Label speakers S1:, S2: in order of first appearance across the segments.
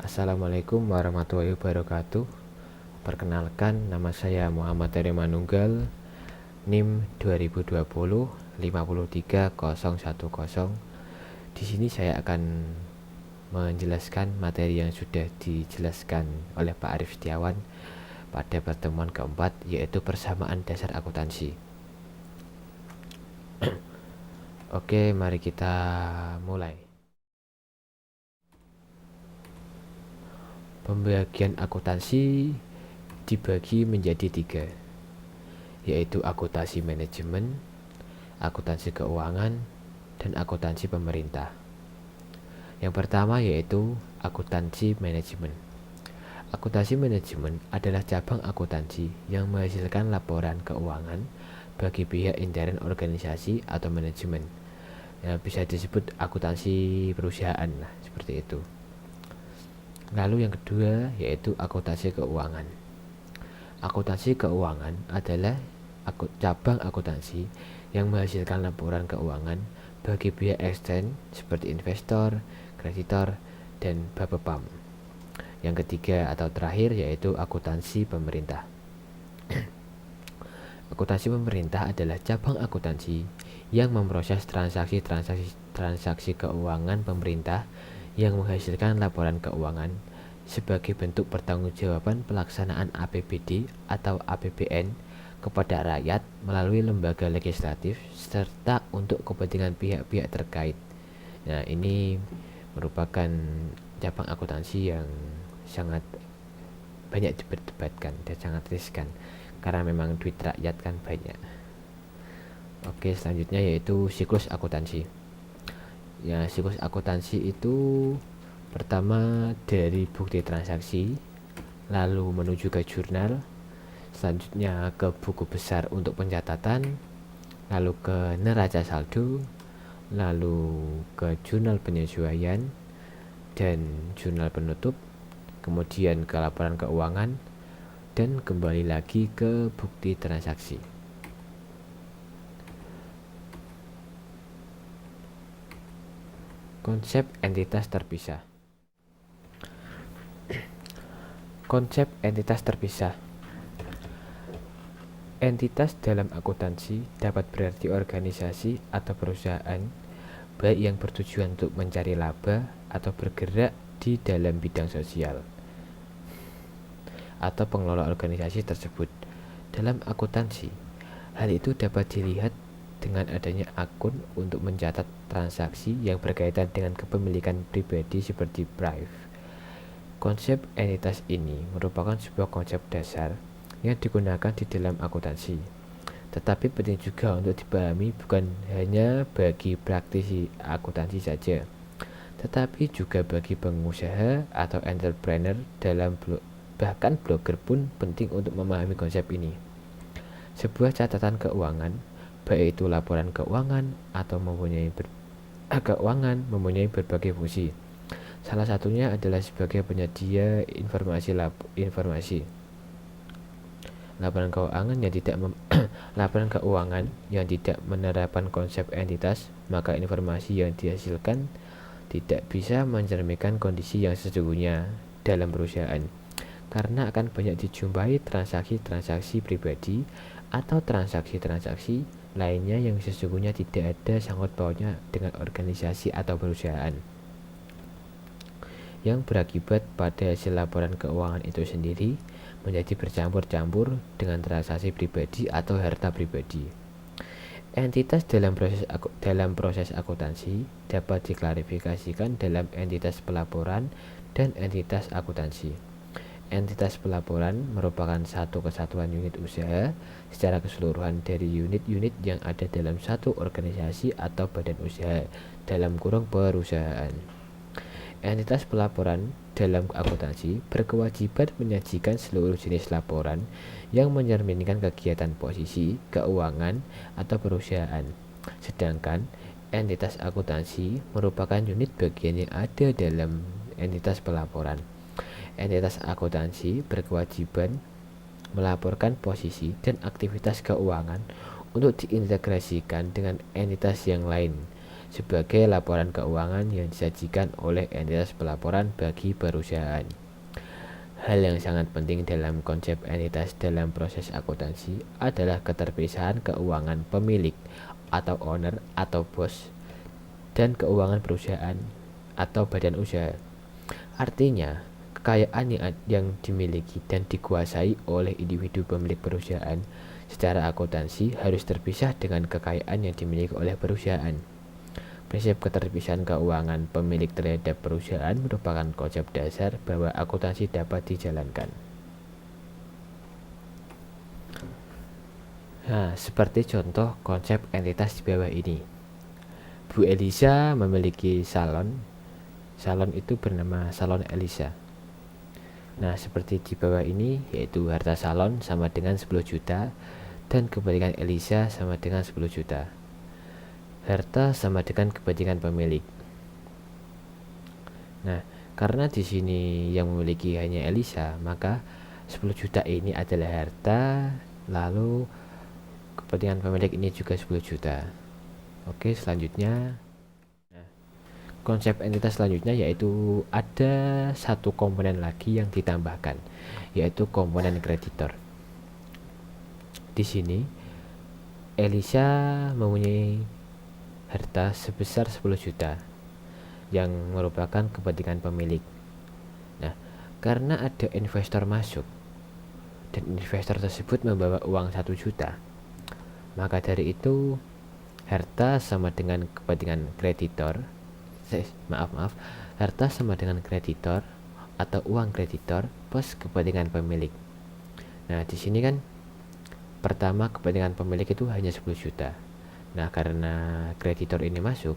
S1: Assalamualaikum warahmatullahi wabarakatuh. Perkenalkan, nama saya Muhammad Heri Manunggal, NIM 2020 53010. Di sini saya akan menjelaskan materi yang sudah dijelaskan oleh Pak Arif Setiawan pada pertemuan keempat, yaitu persamaan dasar akuntansi. Oke, mari kita mulai. Pembagian akuntansi dibagi menjadi 3, yaitu akuntansi manajemen, akuntansi keuangan, dan akuntansi pemerintah. Yang pertama yaitu akuntansi manajemen. Akuntansi manajemen adalah cabang akuntansi yang menghasilkan laporan keuangan bagi pihak intern organisasi atau manajemen. Ya, bisa disebut akuntansi perusahaan lah, seperti itu. Lalu yang kedua yaitu akuntansi keuangan. Akuntansi keuangan adalah cabang akuntansi yang menghasilkan laporan keuangan bagi pihak ekstern seperti investor, kreditor, dan Bapepam. Yang ketiga atau terakhir yaitu akuntansi pemerintah. Akuntansi pemerintah adalah cabang akuntansi yang memproses transaksi keuangan pemerintah yang menghasilkan laporan keuangan sebagai bentuk pertanggungjawaban pelaksanaan APBD atau APBN kepada rakyat melalui lembaga legislatif serta untuk kepentingan pihak-pihak terkait. Nah, ini merupakan cabang akuntansi yang sangat banyak diperdebatkan dan sangat riskan karena memang duit rakyat kan banyak. Oke, selanjutnya yaitu siklus akuntansi. Ya, siklus akuntansi itu pertama dari bukti transaksi, lalu menuju ke jurnal, selanjutnya ke buku besar untuk pencatatan, lalu ke neraca saldo, lalu ke jurnal penyesuaian dan jurnal penutup, kemudian ke laporan keuangan, dan kembali lagi ke bukti transaksi. Konsep entitas terpisah. Konsep entitas terpisah. Entitas dalam akuntansi dapat berarti organisasi atau perusahaan, baik yang bertujuan untuk mencari laba atau bergerak di dalam bidang sosial, atau pengelola organisasi tersebut. Dalam akuntansi, hal itu dapat dilihat dengan adanya akun untuk mencatat transaksi yang berkaitan dengan kepemilikan pribadi seperti brief. Konsep entitas ini merupakan sebuah konsep dasar yang digunakan di dalam akuntansi, tetapi penting juga untuk dipahami bukan hanya bagi praktisi akuntansi saja, tetapi juga bagi pengusaha atau entrepreneur bahkan blogger pun penting untuk memahami konsep ini. Sebuah catatan keuangan, baik itu laporan keuangan atau keuangan mempunyai berbagai fungsi. Salah satunya adalah sebagai penyedia informasi. Laporan keuangan yang tidak menerapkan konsep entitas, maka informasi yang dihasilkan tidak bisa mencerminkan kondisi yang sesungguhnya dalam perusahaan, karena akan banyak dijumpai transaksi-transaksi pribadi atau transaksi-transaksi lainnya yang sesungguhnya tidak ada sangkut pautnya dengan organisasi atau perusahaan, yang berakibat pada hasil laporan keuangan itu sendiri menjadi bercampur-campur dengan transaksi pribadi atau harta pribadi. Entitas dalam proses akuntansi dapat diklarifikasikan dalam entitas pelaporan dan entitas akuntansi. Entitas pelaporan merupakan satu kesatuan unit usaha secara keseluruhan dari unit-unit yang ada dalam satu organisasi atau badan usaha (perusahaan). Entitas pelaporan dalam akuntansi berkewajiban menyajikan seluruh jenis laporan yang mencerminkan kegiatan posisi, keuangan, atau perusahaan. Sedangkan entitas akuntansi merupakan unit bagian yang ada dalam entitas pelaporan. Entitas akuntansi berkewajiban melaporkan posisi dan aktivitas keuangan untuk diintegrasikan dengan entitas yang lain, sebagai laporan keuangan yang disajikan oleh entitas pelaporan bagi perusahaan. Hal yang sangat penting dalam konsep entitas dalam proses akuntansi adalah keterpisahan keuangan pemilik atau owner atau bos dan keuangan perusahaan atau badan usaha. Artinya, kekayaan yang dimiliki dan dikuasai oleh individu pemilik perusahaan secara akuntansi harus terpisah dengan kekayaan yang dimiliki oleh perusahaan. Prinsip keterpisahan keuangan pemilik terhadap perusahaan merupakan konsep dasar bahwa akuntansi dapat dijalankan. Nah, seperti contoh konsep entitas di bawah ini. Bu Elisa memiliki salon. Salon itu bernama Salon Elisa. Nah, seperti di bawah ini, yaitu harta salon sama dengan 10 juta dan kepemilikan Elisa sama dengan 10 juta. Harta sama dengan kepemilikan pemilik. Nah, karena di sini yang memiliki hanya Elisa, maka 10 juta ini adalah harta, lalu kepemilikan pemilik ini juga 10 juta. Oke, selanjutnya konsep entitas selanjutnya yaitu ada satu komponen lagi yang ditambahkan, yaitu komponen kreditor. Di sini Elisa mempunyai harta sebesar 10 juta yang merupakan kepentingan pemilik. Nah, karena ada investor masuk dan investor tersebut membawa uang 1 juta, maka dari itu harta sama dengan kepentingan kreditor. Harta sama dengan kreditor atau uang kreditor plus kepentingan pemilik. Nah, di sini kan pertama kepentingan pemilik itu hanya 10 juta. Nah, karena kreditor ini masuk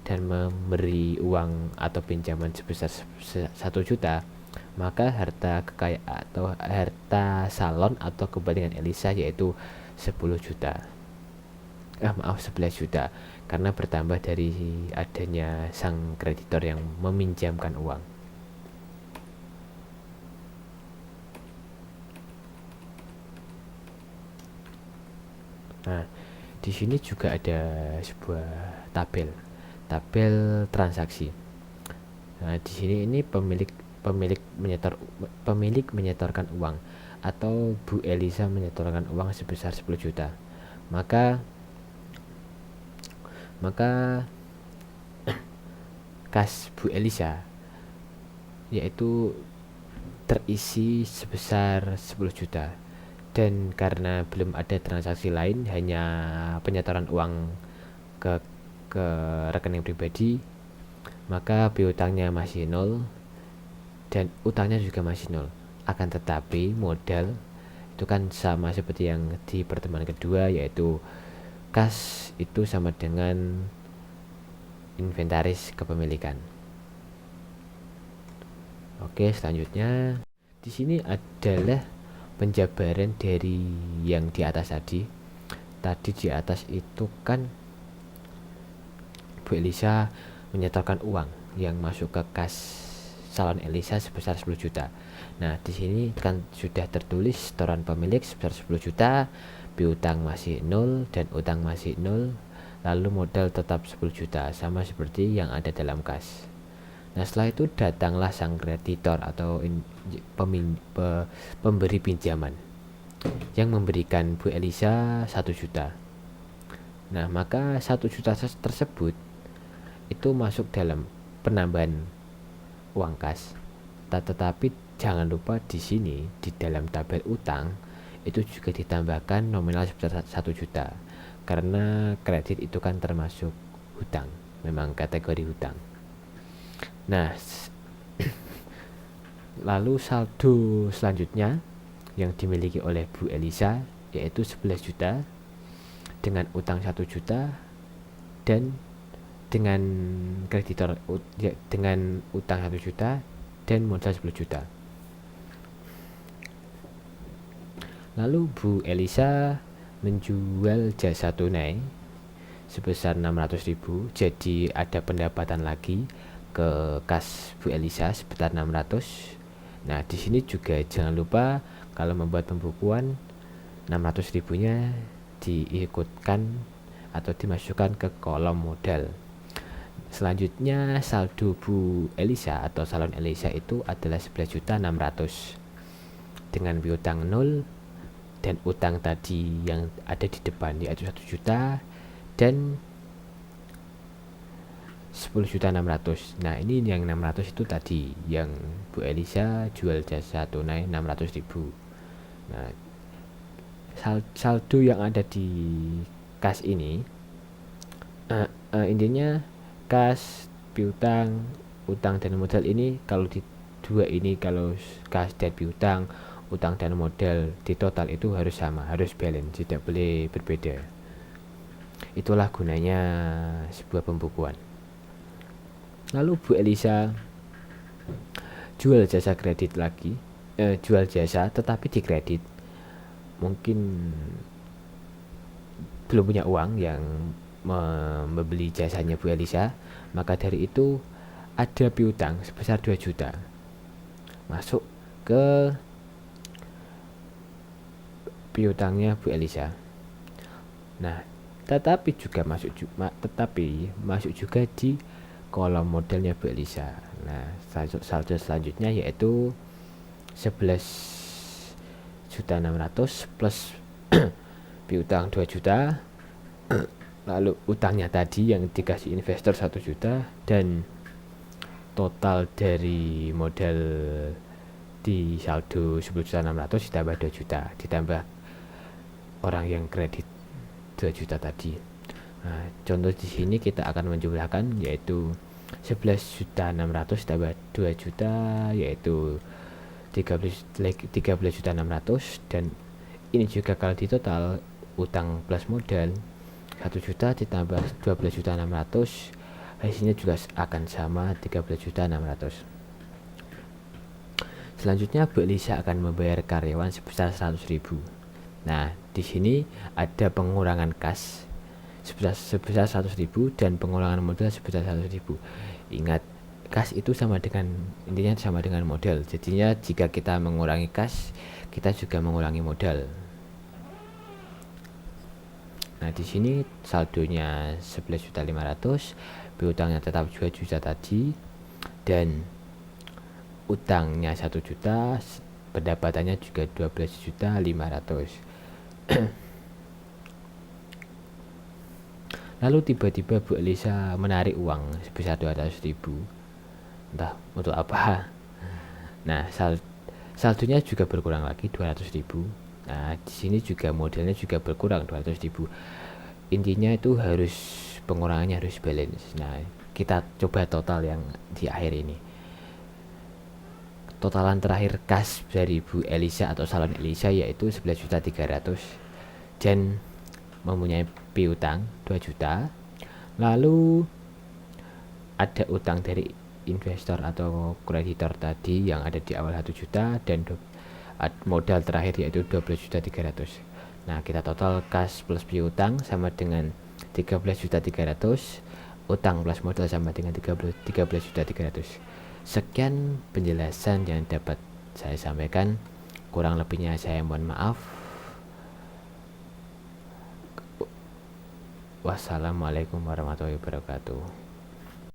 S1: dan memberi uang atau pinjaman sebesar 1 juta, maka harta kekayaan atau harta salon atau kepentingan Elisa yaitu 10 juta. 11 juta karena bertambah dari adanya sang kreditor yang meminjamkan uang. Nah, di sini juga ada sebuah tabel transaksi. Nah, di sini ini pemilik menyetorkan uang atau Bu Elisa menyetorkan uang sebesar 10 juta. Maka kas Bu Elisa yaitu terisi sebesar 10 juta, dan karena belum ada transaksi lain, hanya penyetoran uang ke rekening pribadi, maka piutangnya masih nol dan utangnya juga masih nol. Akan tetapi modal itu kan sama seperti yang di pertemuan kedua, yaitu kas itu sama dengan inventaris kepemilikan. Oke, selanjutnya di sini adalah penjabaran dari yang di atas tadi. Tadi di atas itu kan Bu Elisa menyetorkan uang yang masuk ke kas salon Elisa sebesar 10 juta. Nah, di sini kan sudah tertulis setoran pemilik sebesar 10 juta, piutang masih 0 dan utang masih 0, lalu modal tetap 10 juta sama seperti yang ada dalam kas. Nah, setelah itu datanglah sang kreditor atau pemberi pinjaman yang memberikan Bu Elisa 1 juta. Nah, maka 1 juta tersebut itu masuk dalam penambahan uang kas. Tetapi jangan lupa di sini di dalam tabel utang itu juga ditambahkan nominal sebesar 1 juta karena kredit itu kan termasuk hutang, memang kategori hutang. Nah, lalu saldo selanjutnya yang dimiliki oleh Bu Elisa yaitu 11 juta dengan utang 1 juta dan dengan kreditor dengan utang 1 juta dan modal 10 juta. Lalu Bu Elisa menjual jasa tunai sebesar 600.000, jadi ada pendapatan lagi ke kas Bu Elisa sebesar 600. Nah, di sini juga jangan lupa kalau membuat pembukuan 600.000-nya diikutkan atau dimasukkan ke kolom modal. Selanjutnya saldo Bu Elisa atau salon Elisa itu adalah 11.600.000 dengan piutang 0 dan utang tadi yang ada di depan yaitu 1 juta dan 10.600.000. Nah, ini yang 600 itu tadi yang Bu Elisa jual jasa tunai 600.000. Nah, saldo yang ada di kas ini intinya kas, piutang, utang dan modal ini kalau di dua ini, kalau kas dan piutang, utang dan modal di total itu harus sama, harus balance, tidak boleh berbeda. Itulah gunanya sebuah pembukuan. Lalu Bu Elisa jual jasa kredit lagi, jual jasa tetapi di kredit. Mungkin belum punya uang yang membeli jasanya Bu Elisa, maka dari itu ada piutang sebesar 2 juta masuk ke piutangnya Bu Elisa. Nah, tetapi masuk juga di kolom modalnya Bu Elisa. Nah, saldo selanjutnya yaitu 11.600.000 plus piutang 2 juta, lalu utangnya tadi yang dikasih investor 1 juta, dan total dari modal di saldo 10.600.000 ditambah 2 juta, ditambah orang yang kredit 2 juta tadi. Nah, contoh di sini kita akan menjumlahkan yaitu 11.600.000 tambah 2 juta yaitu 13.600.000, dan ini juga kalau di total utang plus modal 1 juta ditambah 12.600.000 hasilnya juga akan sama 13.600.000. Selanjutnya Bu Elisa akan membayar karyawan sebesar 100.000. Nah, di sini ada pengurangan kas sebesar 100.000 dan pengurangan modal sebesar 100.000. Ingat, kas itu intinya sama dengan modal. Jadinya jika kita mengurangi kas, kita juga mengurangi modal. Nah, di sini saldonya 11.500.000, piutangnya tetap 2 juta tadi, dan utangnya 1 juta, pendapatannya juga 12.500.000. Lalu tiba-tiba Bu Elisa menarik uang sebesar 200.000. Entah untuk apa. Nah, saldonya juga berkurang lagi 200.000. Nah, di sini juga modelnya juga berkurang 200.000. Intinya itu pengurangannya harus balance. Nah, kita coba total yang di akhir ini. Totalan terakhir kas dari Bu Elisa atau salon Elisa yaitu 11.300.000 dan mempunyai piutang 2 juta. Lalu ada utang dari investor atau kreditor tadi yang ada di awal 1 juta dan modal terakhir yaitu 12.300.000. Nah, kita total kas plus piutang sama dengan 13.300.000, utang plus modal sama dengan 13.300.000. Sekian penjelasan yang dapat saya sampaikan. Kurang lebihnya saya mohon maaf. Wassalamualaikum warahmatullahi wabarakatuh.